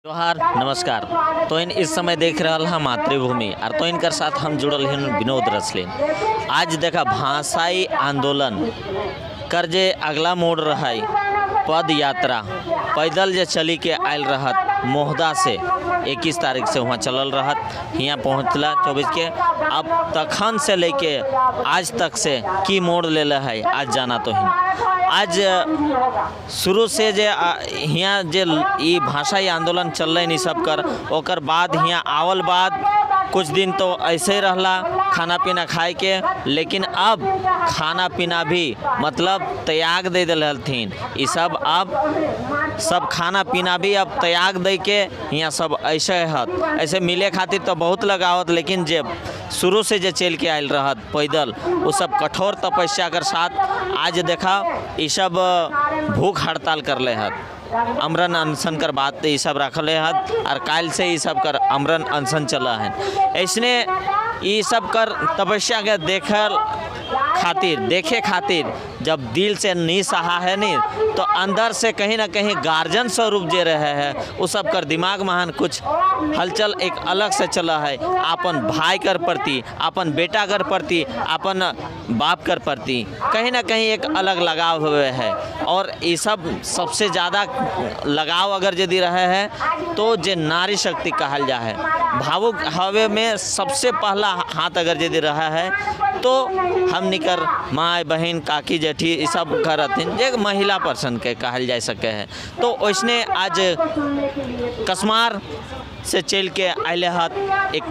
जोहार नमस्कार। तो इन इस समय देख रहा हम मातृभूमि और तो इनकर साथ हम जुड़ल हैं विनोद रसलिन। आज देखा भाषाई आंदोलन कर जे अगला मोड़ रहा पद यात्रा पैदल जे चली के आयल रहत मोहदा से 21 तारीख से वहाँ चलल रहत यहाँ पहुँचला 24 के। अब तखन से लेके आज तक से की मोड़ ले है आज जाना तो ही आज शुरू से जे यहाँ जे ई भाषाई आंदोलन चल रहे सब कर ओकर बाद यहाँ आवल बाद कुछ दिन तो ऐसे रहला खाना पीना खाए के, लेकिन अब खाना पीना भी मतलब त्याग दे दिलथिन ई सब। अब सब खाना पीना भी अब त्याग दे के यहाँ सब ऐसे हत ऐसे मिले खातिर तो बहुत लगावत, लेकिन जे शुरू से जे चल के आयल रहत पैदल वो सब कठोर तपस्या कर साथ आज देखा ये सब भूख हड़ताल कर ले हत, अमरन अनशन कर बात ये सब रखल हत और काल से ये सब कर अमरन अनशन चला है। ऐसने ये सब कर तपस्या के देखे खातिर जब दिल से नहीं सहा है नहीं तो अंदर से कहीं ना कहीं गार्जियन स्वरूप जे रहे हैं वो सब कर दिमाग महान कुछ हलचल एक अलग से चला है। अपन भाई कर प्रति, अपन बेटा कर प्रति, अपन बाप कर प्रति कहीं ना कहीं एक अलग लगाव हुए है। और ये सब सबसे ज़्यादा लगाव अगर यदि रहे है तो जे नारी शक्ति कहल जा है भावुक हवे में सबसे पहला हाथ अगर यदि रहा है तो हम निकर माँ बहन काकी जेठी ये सब करथिन जे महिला पर्सन के कहल जा सके है। तो वैसने आज कसमार से चल के आए हत एक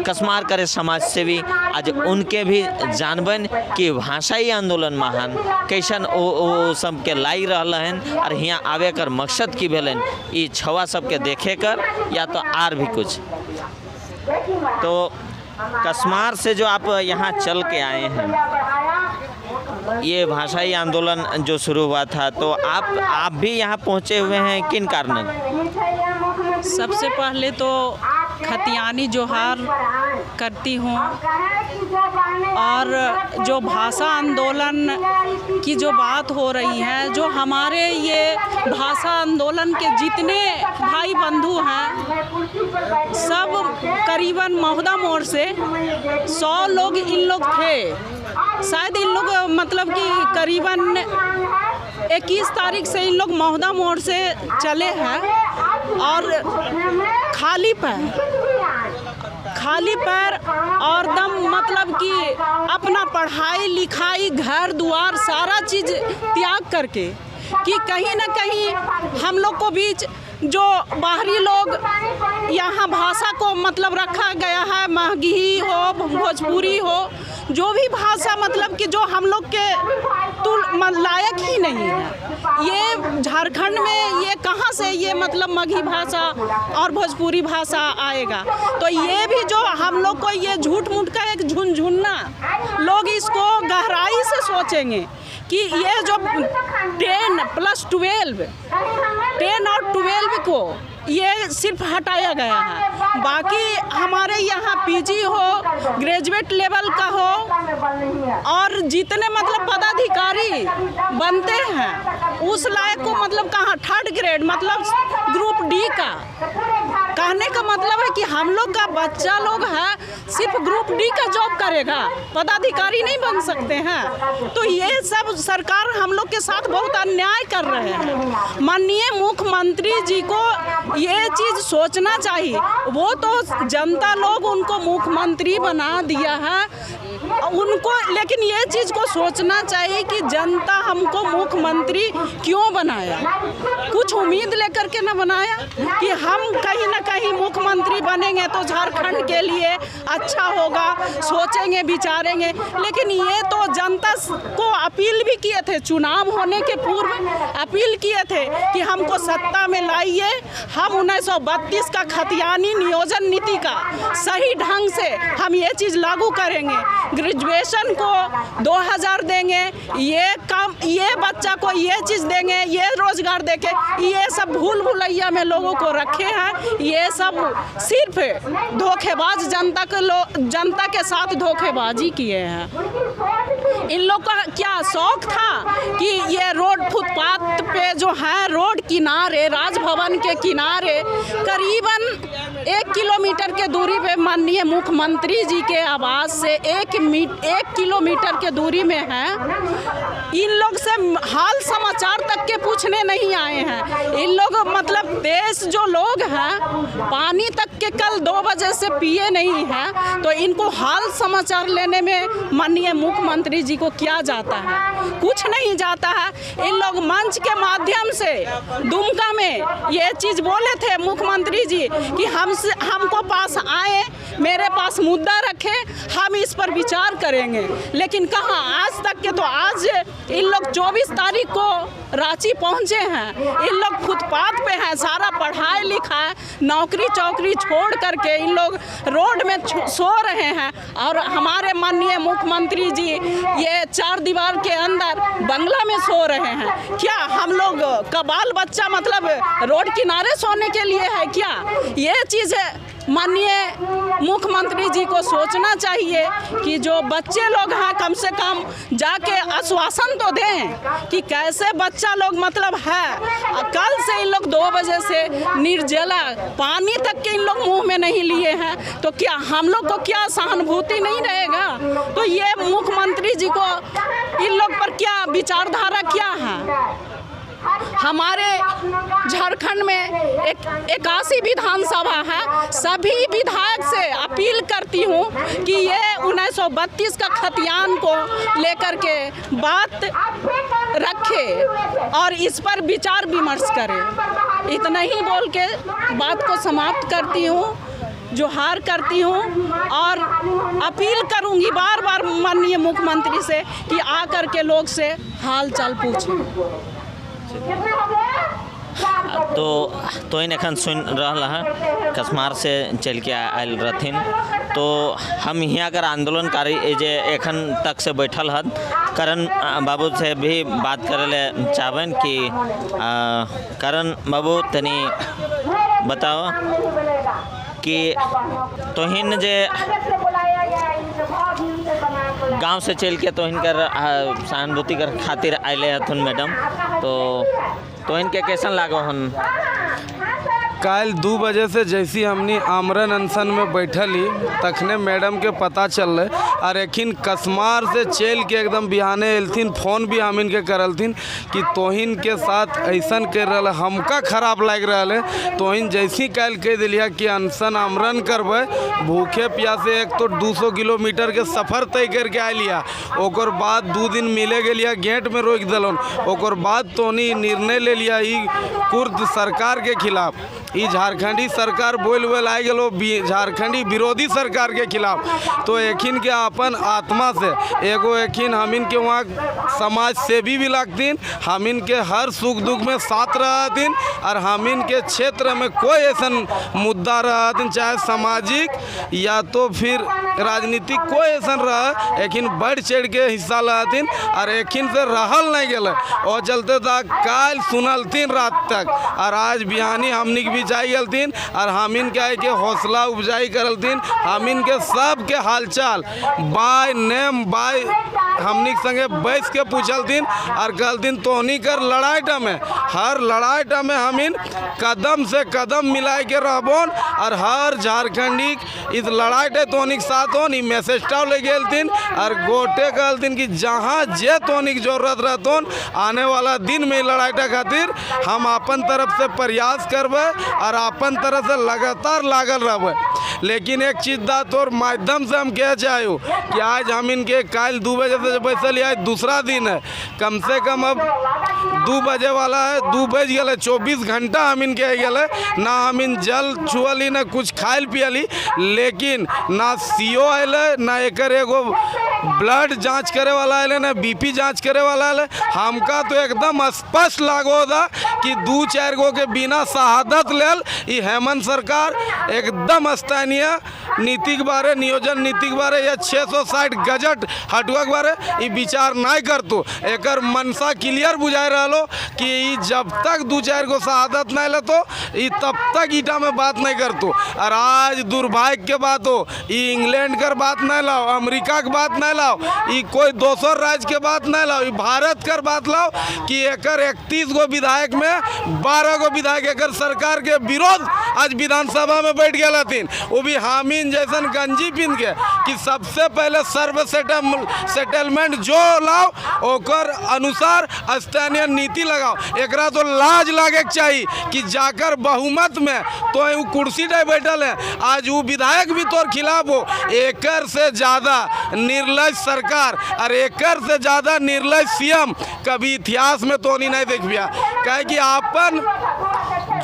कसमार करे समाज सेवी आज उनके भी जानबन कि भाषाई आंदोलन महान कैसन ओ सबके लाई रहल हैं और यहाँ आवे कर मकसद की भेलन ये छवा सबके देखे कर या तो आर भी कुछ। तो कसमार से जो आप यहाँ चल के आए हैं ये भाषाई आंदोलन जो शुरू हुआ था तो आप भी यहाँ पहुँचे हुए हैं किन कारण? सबसे पहले तो खतियानी जोहार करती हूँ और जो भाषा आंदोलन की जो बात हो रही है, जो हमारे ये भाषा आंदोलन के जितने भाई बंधु हैं सब करीबन महुदा मोड़ से 100 लोग इन लोग थे। शायद इन लोग मतलब कि करीबन 21 तारीख से इन लोग महुदा मोड़ से चले हैं और खाली पैर और दम मतलब कि अपना पढ़ाई लिखाई घर द्वार सारा चीज़ त्याग करके कि कहीं ना कहीं हम लोग को बीच जो बाहरी लोग यहाँ भाषा को मतलब रखा गया है, महगी हो भोजपुरी हो जो भी भाषा मतलब कि जो हम लोग के लायक ही नहीं है। ये झारखंड में ये कहाँ से ये मतलब मगही भाषा और भोजपुरी भाषा आएगा? तो ये भी जो हम लोग को ये झूठ मूठ का एक झुनझुनना लोग इसको गहराई से सोचेंगे कि ये जो 10 + 12 और 12 को ये सिर्फ हटाया गया है, बाकी हमारे यहाँ पीजी हो ग्रेजुएट लेवल का हो और जितने मतलब पदाधिकारी बनते हैं उस लायक को मतलब कहाँ 3rd ग्रेड मतलब ग्रुप डी का कहने का मतलब है कि हम लोग का बच्चा लोग है सिर्फ ग्रुप डी का जॉब करेगा, पदाधिकारी नहीं बन सकते हैं। तो ये सब सरकार हम लोग के साथ बहुत अन्याय कर रहे हैं। माननीय मुख्यमंत्री जी को ये चीज़ सोचना चाहिए, वो तो जनता लोग उनको मुख्यमंत्री बना दिया है उनको, लेकिन ये चीज़ को सोचना चाहिए कि जनता हमको मुख्यमंत्री क्यों बनाया, कुछ उम्मीद लेकर के ना बनाया कि हम कहीं ना कहीं मुख्यमंत्री बनेंगे तो झारखंड के लिए अच्छा होगा, सोचेंगे विचारेंगे। लेकिन ये तो जनता को अपील भी किए थे, चुनाव होने के पूर्व अपील किए थे कि हमको सत्ता में लाइए, हम 1932 का खतियानी नियोजन नीति का सही ढंग से हम ये चीज़ लागू करेंगे, ग्रेजुएशन को 2000 देंगे, ये बच्चा को ये चीज़ देंगे, ये रोजगार देके ये सब भूल भुलैया में लोगों को रखे हैं। ये सब सिर्फ धोखेबाज जनता के साथ धोखेबाजी किए हैं। इन लोग का क्या शौक था कि ये रोड फुटपाथ पे जो है रोड किनारे राजभवन के किनारे करीबन 1 किलोमीटर के दूरी पे माननीय मुख्यमंत्री जी के आवास से 1 किलोमीटर के दूरी में है। इन लोग से हाल समाचार तक के पूछने नहीं आए हैं। इन लोग मतलब देश जो लोग हैं पानी तक के कल 2 बजे से पिए नहीं हैं, तो इनको हाल समाचार लेने में माननीय मुख्यमंत्री जी को क्या जाता है? कुछ नहीं जाता है। इन लोग मंच के माध्यम से दुमका में ये चीज़ बोले थे मुख्यमंत्री जी कि हमको पास आए, मेरे पास मुद्दा रखे, हम इस पर विचार करेंगे। लेकिन कहाँ, आज तक के तो आज इन लोग 24 तारीख को रांची पहुँचे हैं। इन लोग फुटपाथ पे हैं, सारा पढ़ाई लिखाई नौकरी चौकरी छोड़ करके इन लोग रोड में सो रहे हैं। और हमारे माननीय मुख्यमंत्री जी ये 4 दीवार के अंदर बंगला में सो रहे हैं। क्या हम लोग का बाल बच्चा मतलब रोड किनारे सोने के लिए है क्या? ये चीज़ माननीय मुख्यमंत्री जी को सोचना चाहिए कि जो बच्चे लोग हैं कम से कम जाके आश्वासन तो दें कि कैसे बच्चा लोग मतलब है। कल से इन लोग 2 बजे से निर्जला पानी तक के इन लोग मुंह में नहीं लिए हैं, तो क्या हम लोग को क्या सहानुभूति नहीं रहेगा? तो ये मुख्यमंत्री जी को इन लोग पर क्या विचारधारा क्या है? हमारे झारखंड में 81 विधानसभा है। सभी विधायक से अपील करती हूँ कि ये 1932 का खतियान को लेकर के बात रखे और इस पर विचार विमर्श करें। इतना ही बोल के बात को समाप्त करती हूँ, जोहार करती हूँ और अपील करूँगी बार बार माननीय मुख्यमंत्री से कि आकर के लोग से हाल चाल पूछें। तो इन एखन सुन रहा है कसमार से चल के आयल रहथिन। तो हम यहाँ कर आंदोलनकारी जे एखन तक से बैठल हन करण बाबू से भी बात करे ले चाहबन कि करण बाबू तनी बताओ कि तोहिन जे गांव से चल के तोहिन कर सहानुभूति कर खातिर आए हथुन मैडम, तो इनके कैसन लागो हन? कल 2 बजे से जैसी हमनी आमरण अनशन में बैठली तखने मैडम के पता चल रहे और एखिन कसमार से चल के एकदम बिहाने एलथिन, फोन भी हम इनके करलथिन कि तोहिन के साथ ऐसन कर रहा हमका खराब लग रहा है। तोहिन जैसी कल कह दिलिया कि अनशन आमरण करबे, भूखे प्यासे एक तो 200 किलोमीटर के सफ़र तय करके आ लिया। ओकर बाद 2 दिन मिले गलिया गेट में रोक दिलन। ओकर बाद तोनी निर्णय ले लिया ई कुर्द सरकार के खिलाफ, ई झारखंडी सरकार बोल आ गलो झारखंडी विरोधी सरकार के खिलाफ। तो एखिन के अपन आत्मा से एगो एखिन हमिन के वहाँ समाज सेवी भी लगतीन, हमिन के हर सुख दुख में साथ रहतीन और हमिन के क्षेत्र में कोई ऐसा मुद्दा रहतीन चाहे सामाजिक या तो फिर राजनीतिक कोई ऐसा रह एखिन बढ़ चढ़ के हिस्सा रहतीन और एखिन से रहल नहीं गए और चलते तक कल सुनलतीन रात तक और आज बिहानी हमनी भी जाई गलतीन और हमिन के हौसला उपजाई करलतीन। हमिन के सब के हालचाल बाय नेम बाय हमनी संगे बैस के पूछलतीन और कहलतीन तोहनी कर लड़ाईटा में हर लड़ाईटा में हमिन कदम से कदम मिलाई के रहबोन और हर झारखंडी इस लड़ाईटे तोहनी के साथ होन। मैसेजटा ले गेलतीन और गोटे कहलतीन कि जहाँ जे तोहनी की जरूरत रहतोन आने वाला दिन में लड़ाईटा खातिर हम अपन तरफ से प्रयास करबे और अपन तरफ से लगातार लागल रहबे। लेकिन एक चीज़ दा तोर माध्यम से हम कह चाहूँ कि आज हम इनके कल 2 बजे से बैसल आज दूसरा दिन है, कम से कम अब 2 बजे वाला है, 2 बज गए 24 घंटा हम इनके गए ना हम इन जल छुअली ना कुछ खाइल पियली, लेकिन ना सीओ आए ना एक एगो ब्लड जांच करे वाला आए ना बीपी जांच करे वाला आए। हमका तो एकदम स्पष्ट लागो था कि 2-4 गो के बिना शहादत लेल ई हेमंत सरकार एकदम स्थानीय नीति के बारे नियोजन नीति के बारे या 660 गजट हटुआ के बारे ई विचार नहीं करतो। एकर मनसा क्लियर बुझाई रहा कि ई जब तक 2-4 गो शहादत नहीं लेतो ई तब तक ईटा में बात नहीं करतो। और आज दुर्भाग्य के बात हो ई इंग्लैंड कर बात नहीं लाओ, अमेरिका की बात नहीं नहीं लाओ, ये कोई दोसर राज्य के बात नहीं लाओ, ये भारत कर बात लाओ कि एकर 31 गो विधायक में 12 गो विधायक एकर सरकार के विरोध आज विधानसभा में बैठ गए हथिन, वो भी हामिन जैसन गंजी पिन के कि सबसे पहले सर्व सेटलमेंट जो लाओ ओकर अनुसार स्थानीय नीति लगाओ। एकरा तो लाज लागे के चाहिए कि जाकर बहुमत में तो वो कुर्सी पे बैठल है, आज वो विधायक भी तोर खिलाफ हो। एकर से ज़्यादा निर्लज सरकार और एकर से ज़्यादा निर्लज सीएम कभी इतिहास में तो नहीं देख बिया। कहे कि आपन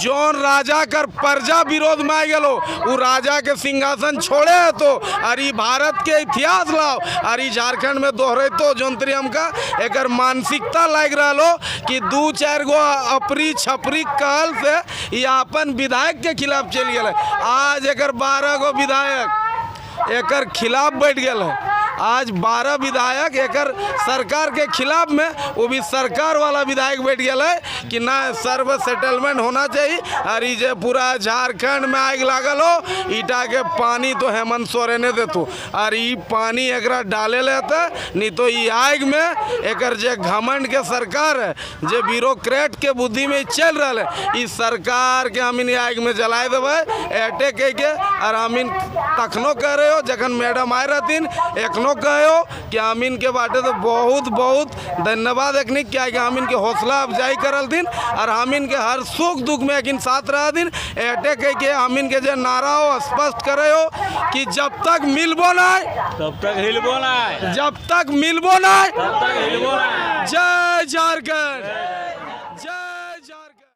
जौन राजा कर प्रजा विरोध में आ गलो वो राजा के सिंहासन छोड़े है तो अरे भारत के इतिहास लाओ, अरे झारखंड में दोहरे तो जौनतरी हमका एकर मानसिकता लग रहा लो कि 2-4 गो अपरी छपरी कहल से ये अपन विधायक के खिलाफ चल गए। आज एकर 12 गो विधायक एकर खिलाफ बैठ गए है। आज 12 विधायक एकर सरकार के खिलाफ में, वो भी सरकार वाला विधायक बैठ गया है कि ना सर्व सेटलमेंट होना चाहिए। और ये पूरा झारखंड में आग लागल हो, ईटा के पानी तो हेमंत सोरेन ने देतु और ये पानी एकरा डाले लेते, नहीं तो ये आग में एकर जे घमंड के सरकार है, जे ब्यूरोक्रेट के बुद्धि में चल रहा है, इस सरकार के हमिन आग में जलाए देवे एटे कह के। और हमिन तखनो कह रहे हो जखन मैडम आए रहतीन एकनो कहो कि हमिन के बाटे तो बहुत बहुत धन्यवाद एकनी क्या कि हमिन के हौसला अफजाई करल दिन और हमिन के हर सुख दुख में एक साथ रह दिन। एटे कह के हमिन के जो नारा हो स्पष्ट करे हो कि जब तक मिलबो ना तब तक हिलबो ना, जब तक मिलबो ना, तब तक हिलबो ना। जय झारखंड।